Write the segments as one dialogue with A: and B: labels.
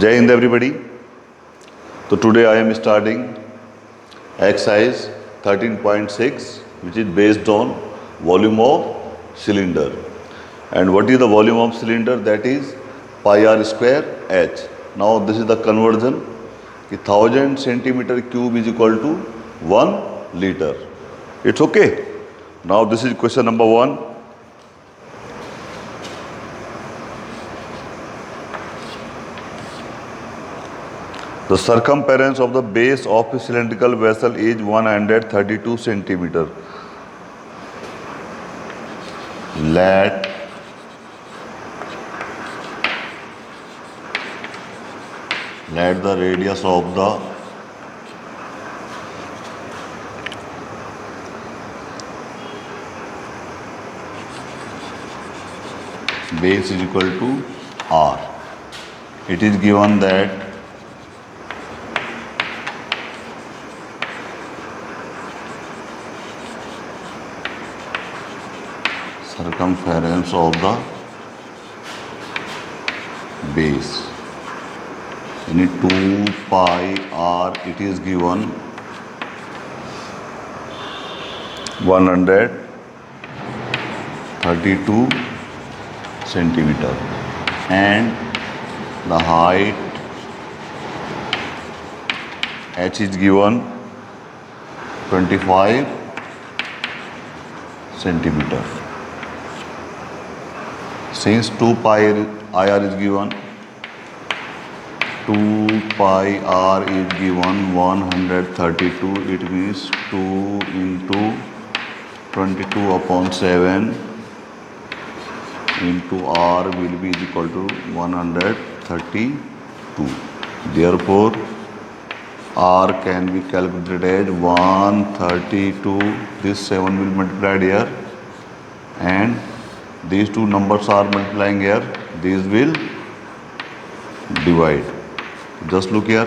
A: Jai Hind everybody. So today I am starting exercise 13.6 which is based on volume of cylinder. And what is the volume of cylinder? That is pi r square h. Now this is the conversion. 1000 centimeter cube is equal to 1 liter. It's okay. Now this is question number 1. The circumference of the base of a cylindrical vessel is 132 centimeter. Let the radius of the base is equal to r. It is given that circumference of the base in 2 pi r, it is given 132 centimeter, and the height h is given 25 centimeter. Since 2 pi ir is given, 2 pi r is given 132, it means 2 into 22 upon 7 into r will be equal to 132. Therefore, r can be calculated as 132. This 7 will multiply here, and these two numbers are multiplying here. These will divide. Just look here.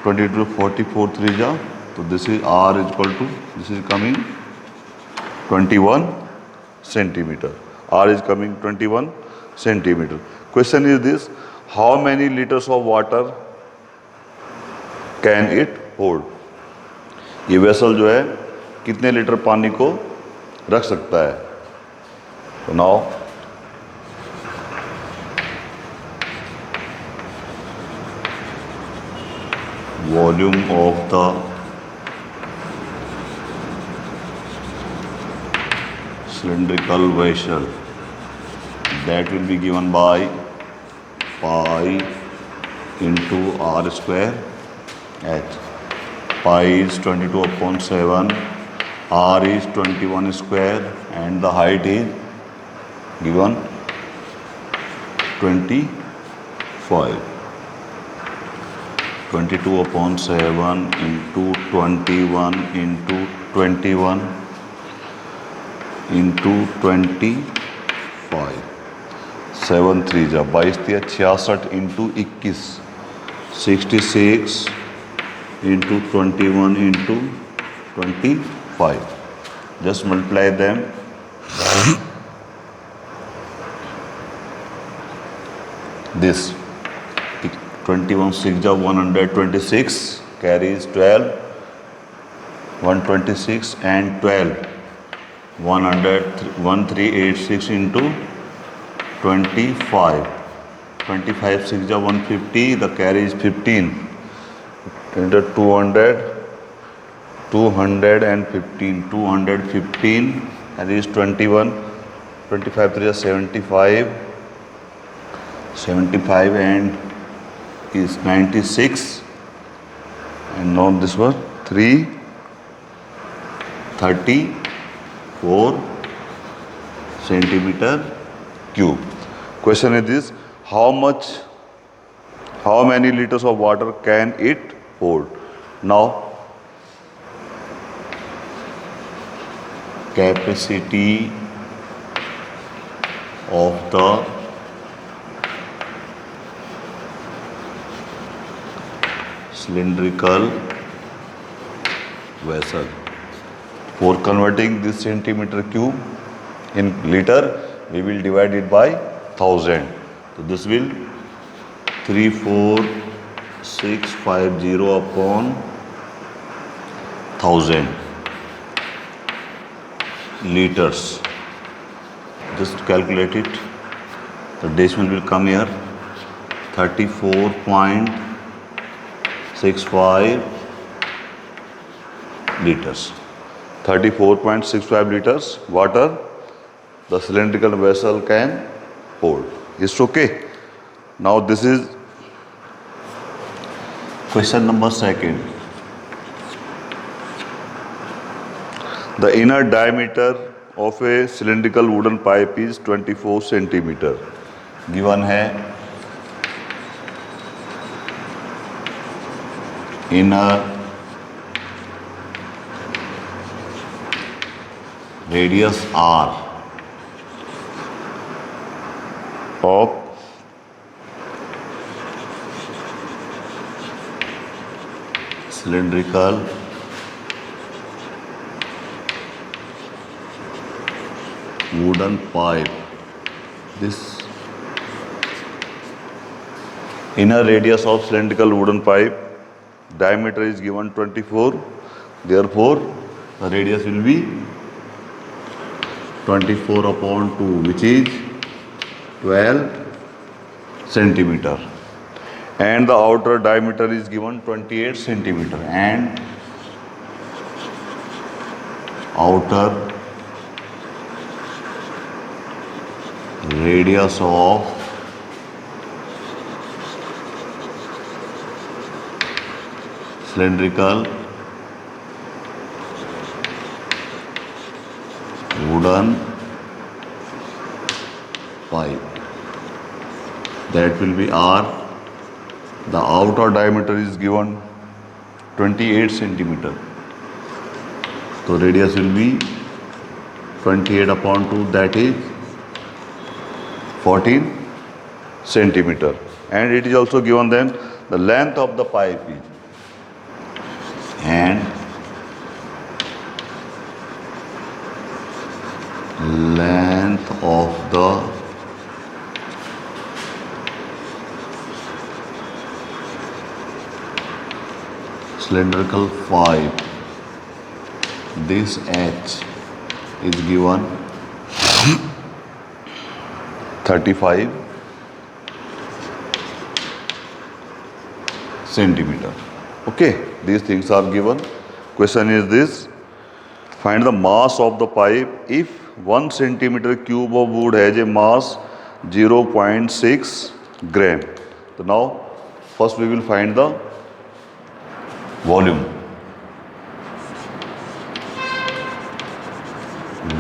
A: 22 44 3 ja. So this is r is equal to, this is coming 21 centimeter. R is coming 21 centimeter. Question is this: how many liters of water can it hold? ये vessel जो है कितने litre पानी को रख सकता है? So now volume of the cylindrical vessel, that will be given by pi into r square h. Pi is 22 upon 7, r is 21 square, and the height is given 25. 22 upon 7 into 21 into 21 into 25. 7 3 जा 22 66 into 21, 66 into 21 into 25. Just multiply them. This 21 6 ja 126, carries 12, 126 and 12, 1386 into 25, 25 6 ja 150, the carry is 15, into 215, 215, and is 21, 25 3 is 75, 75 and is 96, and now this was 334 centimeter cube. Question is this: how many liters of water can it hold? Now capacity of the cylindrical vessel. For converting this centimeter cube in liter, we will divide it by 1000. So this will 34650 upon 1000 liters. Just calculate it. The decimal will come here. 34.65 liters. 34.65 liters water the cylindrical vessel can hold. It's okay. Now this is question number 2. The inner diameter of a cylindrical wooden pipe is 24 centimeter. Given है inner radius R of cylindrical wooden pipe. This inner radius of cylindrical wooden pipe, diameter is given 24, therefore the radius will be 24 upon 2, which is 12 centimeter, and the outer diameter is given 28 centimeter, and outer radius of cylindrical wooden pipe, that will be R. The outer diameter is given 28 centimeter, so radius will be 28 upon 2, that is 14 centimeter, and it is also given then the length of the pipe is, and length of the cylindrical pipe, this H is given 35 centimeter. Okay, these things are given. Question is this: find the mass of the pipe if 1 centimeter cube of wood has a mass 0.6 gram. So now first we will find the volume.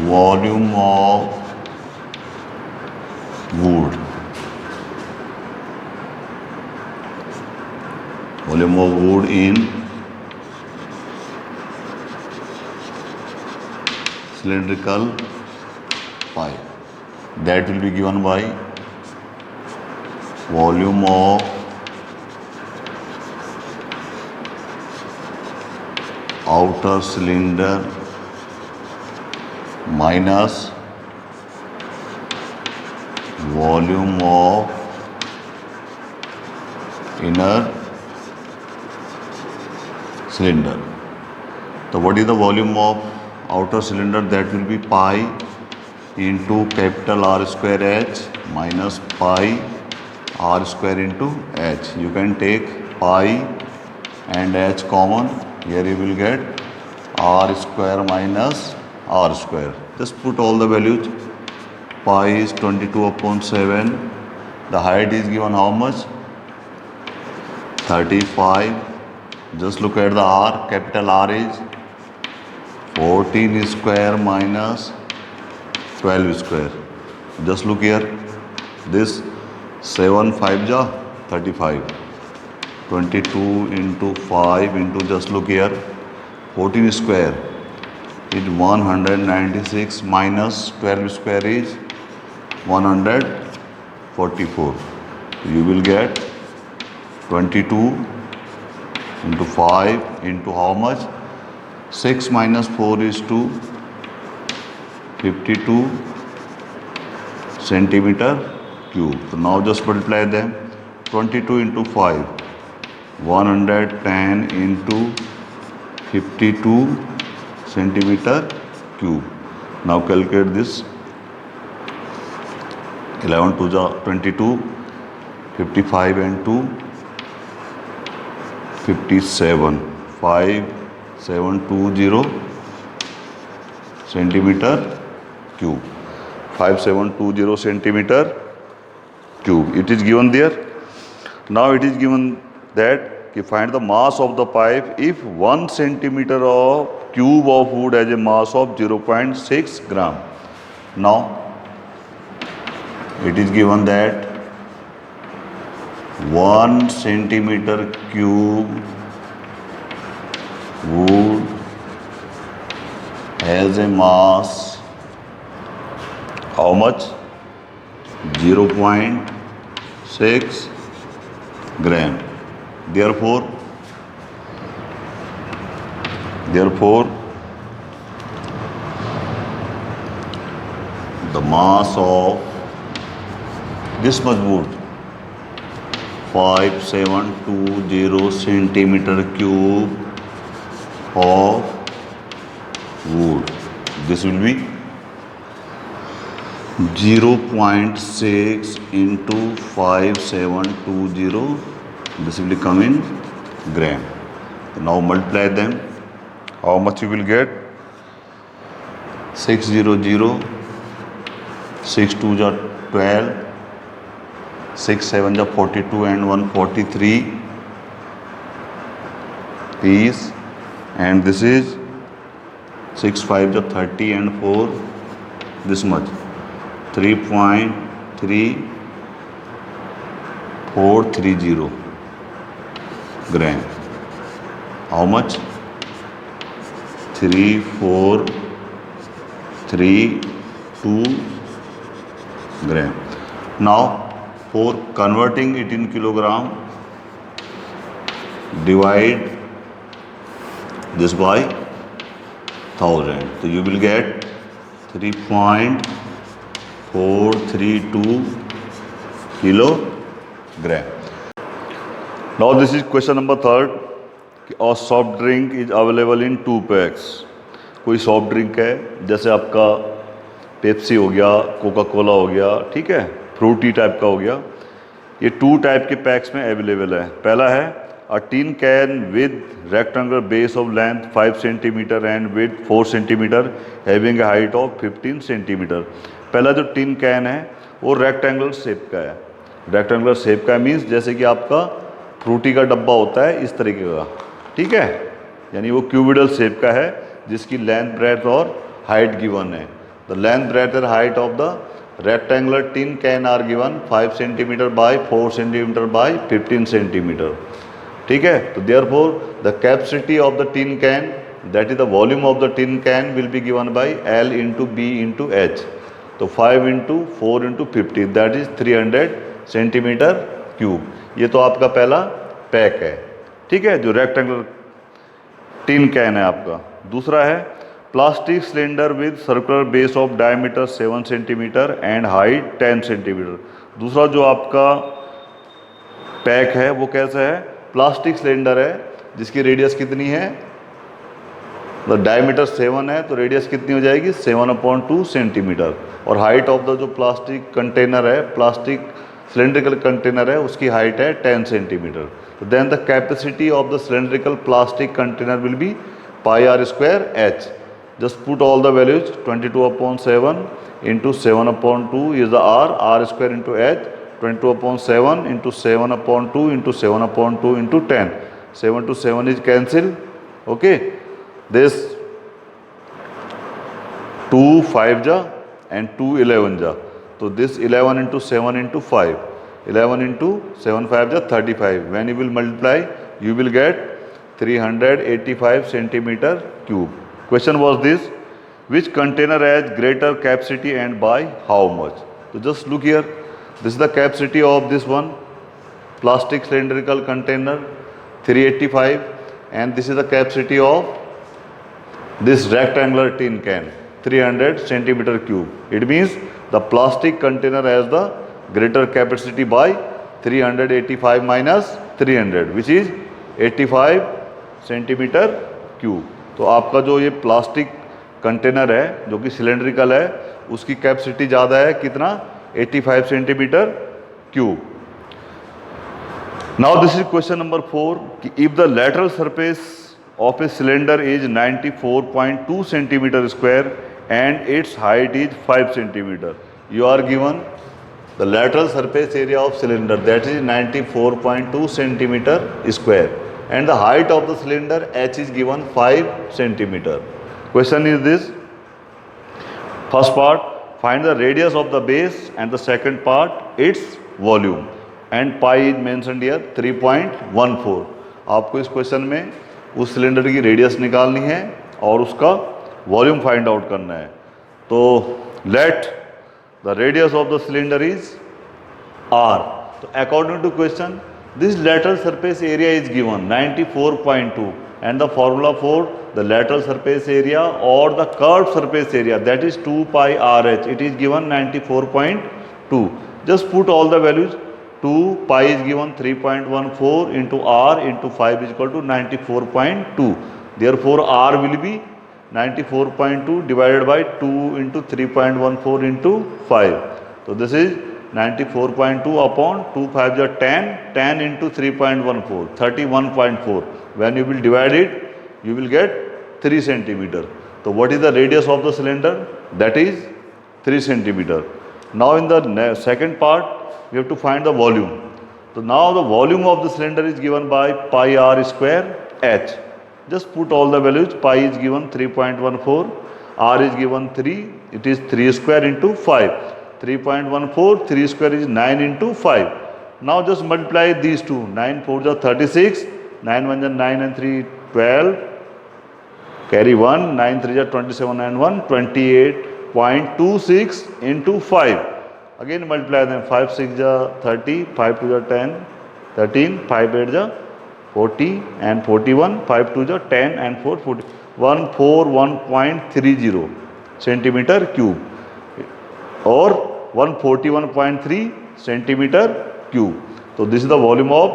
A: Volume of wood. Volume of wood in cylindrical pipe. That will be given by volume of outer cylinder minus volume of inner cylinder. So what is the volume of outer cylinder? That will be pi into capital R square H minus pi R square into H. You can take pi and H common. Here you will get R square minus R square. Just put all the values. Pi is 22 upon 7. The height is given how much? 35. Just look at the R. Capital R is 14 square minus 12 square. Just look here. This 7 5 ja 35. 22 into 5 into, just look here, 14 square is 196 minus 12 square is 144. You will get 22 into 5 into how much? 6 minus 4 is 2, 52 centimeter cube. So now just multiply them. 22 into 5, 110 into 52 centimeter cube. Now calculate this. 11 to the 22, 55 and 2, 57, 5720 centimeter cube. 5720 centimeter cube. It is given there. Now it is given that you find the mass of the pipe if 1 centimeter of cube of wood has a mass of 0.6 gram. Now it is given that 1 centimeter cube wood has a mass how much? 0.6 gram. Therefore the mass of this much wood, 5720 centimeter cube of wood, this will be 0.6 into 5720, this will come in gram. Now multiply them. How much you will get? 600, 6 2 are 12, 6 7 are 42 and 143 piece, and this is 6 5 are 30 and 4 this much, 3.3430 gram. How much? 3432 gram. Now for converting it in kilogram, divide this by 1000. So you will get 3.432 kilogram. Now this is question number 3rd. A soft drink is available in 2 packs. कोई soft drink है, जैसे आपका Pepsi हो गया, Coca Cola हो गया, ठीक है, फ्रूटी टाइप का हो गया, ये 2 टाइप के पैक्स में अवेलेबल है. पहला है a tin can with rectangular base of length 5 centimetre and width 4 centimetre having a height of 15 centimetre. पहला जो टिन कैन है वो रेक्टेंगुलर शेप का है. रेक्टेंगुलर शेप का मीन्स जैसे कि आपका फ्रूटी का डब्बा होता है इस तरीके का, ठीक है, यानी वो क्यूबिडल शेप का है जिसकी लेंथ ब्रेथ और हाइट गिवन है. द लेंथ ब्रेथ और height of the rectangular tin can are given 5 centimetre by 4 centimetre by 15 centimetre. ठीक है, तो therefore the capacity of the tin can, that is the volume of the tin can, will be given by L into B into H. तो 5 into 4 into 50, that is 300 centimetre cube. ये तो आपका पहला pack है, ठीक है, जो rectangular tin can है आपका. दूसरा है plastic cylinder with circular base of diameter 7 centimetre and height 10 centimetre. दूसरा जो आपका पैक है वो कैसा है? प्लास्टिक सिलेंडर है जिसकी रेडियस कितनी है, मतलब डायमीटर 7 है तो रेडियस कितनी हो जाएगी 7/2 सेंटीमीटर. और हाइट ऑफ द जो प्लास्टिक कंटेनर है, प्लास्टिक सिलेंड्रिकल कंटेनर है, उसकी हाइट है 10 सेंटीमीटर. तो then the capacity of the cylindrical plastic container will be pi r square h. Just put all the values. 22/7 into 7/2 is the r square into h. 22/7 into 7/2 into 7/2 into 10. 7 to 7 is cancelled. Okay. This 2 5 ja and 2 11 ja. So this 11 into 7 into 5. 11 into 7 5 ja 35. When you will multiply, you will get 385 centimeter cube. Question was this: which container has greater capacity and by how much? So just look here. This is the capacity of this one plastic cylindrical container 385, and this is the capacity of this rectangular tin can 300 centimeter cube. It means the plastic container has the greater capacity by 385 minus 300 which is 85 centimetre cube. तो आपका जो ये plastic container है जो कि cylindrical है उसकी capacity ज़्यादा है कितना, 85 centimetre cube. Now this is question number 4 कि if the lateral surface of a cylinder is 94.2 centimetre square and its height is 5 centimetre, you are given the lateral surface area of cylinder that is 94.2 centimeter square and the height of the cylinder h is given 5 centimeter. Question is this, first part find the radius of the base and the second part its volume and pi is mentioned here 3.14. आपको इस question में उस cylinder की radius निकालनी है और उसका volume find out करना है। तो late the radius of the cylinder is r. So according to question this lateral surface area is given 94.2 and the formula for the lateral surface area or the curved surface area that is 2 pi rh, it is given 94.2. Just put all the values, 2 pi is given 3.14 into r into 5 is equal to 94.2. Therefore r will be 94.2 divided by 2 into 3.14 into 5. So this is 94.2 upon 2 5 is 10, 10 into 3.14, 31.4. When you will divide it, you will get 3 centimeter. So what is the radius of the cylinder? That is 3 centimeter. Now in the second part, we have to find the volume. So now the volume of the cylinder is given by pi r square h. Just put all the values, pi is given 3.14, r is given 3, it is 3 square into 5, 3.14, 3 square is 9 into 5. Now just multiply these two, 9 4 is 36, 9 1 is 9 and 3 12, carry 1, 9 3 is 27 and 1, 28.26 into 5. Again multiply them, 5 6 is 30, 5 2 is 10, 13, 5 8 is 40 and 41, 5 2 is 10 and 4 40, 141.30 centimeter cube or 141.3 centimeter cube. So this is the volume of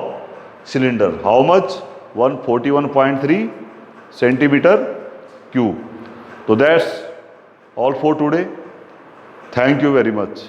A: cylinder. How much? 141.3 centimeter cube. So that's all for today. Thank you very much.